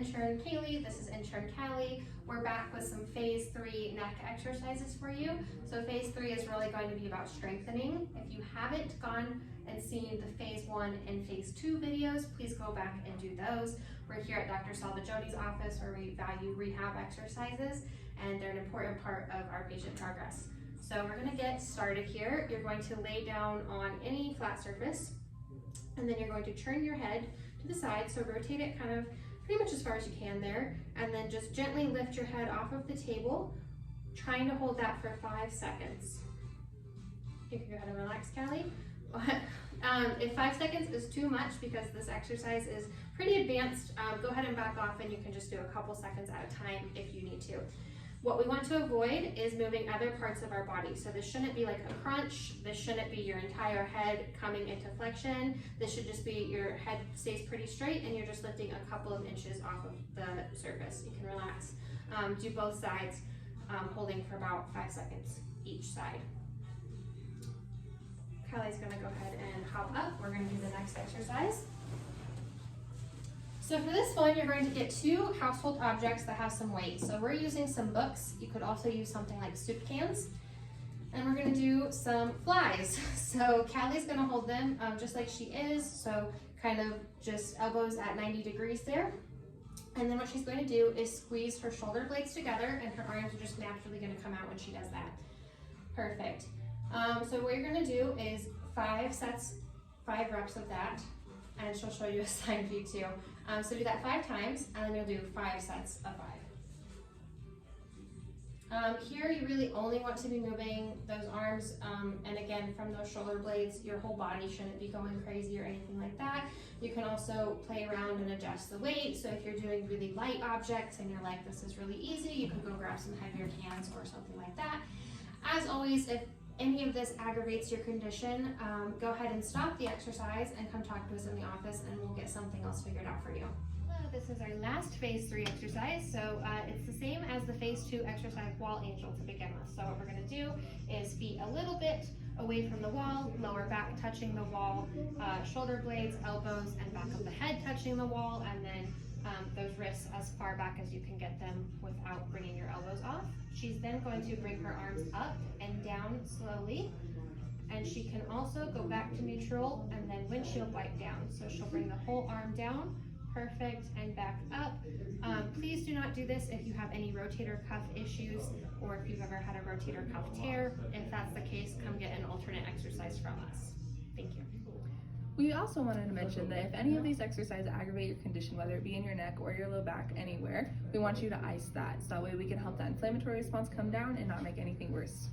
intern Kaylee, this is intern Callie. We're back with some phase 3 neck exercises for you. So phase 3 is really going to be about strengthening. If you haven't gone and seen the phase 1 and phase 2 videos, please go back and do those. We're here at Dr. Salvagiotti's office where we value rehab exercises, and they're an important part of our patient progress. So we're gonna get started here. You're going to lay down on any flat surface, and then you're going to turn your head to the side, so rotate it kind of pretty much as far as you can there, and then just gently lift your head off of the table, trying to hold that for 5 seconds. You can go ahead and relax, Callie. If 5 seconds is too much, because this exercise is pretty advanced, go ahead and back off, and you can just do a couple seconds at a time if you need to. What we want to avoid is moving other parts of our body. So this shouldn't be like a crunch. This shouldn't be your entire head coming into flexion. This should just be your head stays pretty straight and you're just lifting a couple of inches off of the surface. You can relax. Do both sides, holding for about 5 seconds each side. Kylie's gonna go ahead and hop up. We're gonna do the next exercise. So for this one, you're going to get 2 household objects that have some weight. So we're using some books. You could also use something like soup cans. And we're gonna do some flies. So Callie's gonna hold them just like she is. So kind of just elbows at 90 degrees there. And then what she's going to do is squeeze her shoulder blades together, and her arms are just naturally gonna come out when she does that. Perfect. So what you're gonna do is 5 reps of that. And she'll show you a side view too. So do that 5 times, and then you'll do 5 sets of 5. Here you really only want to be moving those arms, and again, from those shoulder blades, your whole body shouldn't be going crazy or anything like that. You can also play around and adjust the weight. So if you're doing really light objects and you're like, this is really easy, you can go grab some heavier cans or something like that. As always, if any of this aggravates your condition, go ahead and stop the exercise and come talk to us in the office, and we'll get something else figured out for you. Hello, this is our last phase 3 exercise. So it's the same as the phase 2 exercise wall angel to begin with. So what we're gonna do is feet a little bit away from the wall, lower back touching the wall, shoulder blades, elbows, and back of the head touching the wall, and then those wrists as far back as you can get them without bringing your elbows off. She's then going to bring her arms up and down slowly, and she can also go back to neutral and then windshield wipe down. So she'll bring the whole arm down, perfect, and back up. Please do not do this if you have any rotator cuff issues or if you've ever had a rotator cuff tear. If that's the case, come get an alternate exercise from us. Thank you. We also wanted to mention that if any of these exercises aggravate your condition, whether it be in your neck or your low back, anywhere, we want you to ice that. So that way we can help that inflammatory response come down and not make anything worse.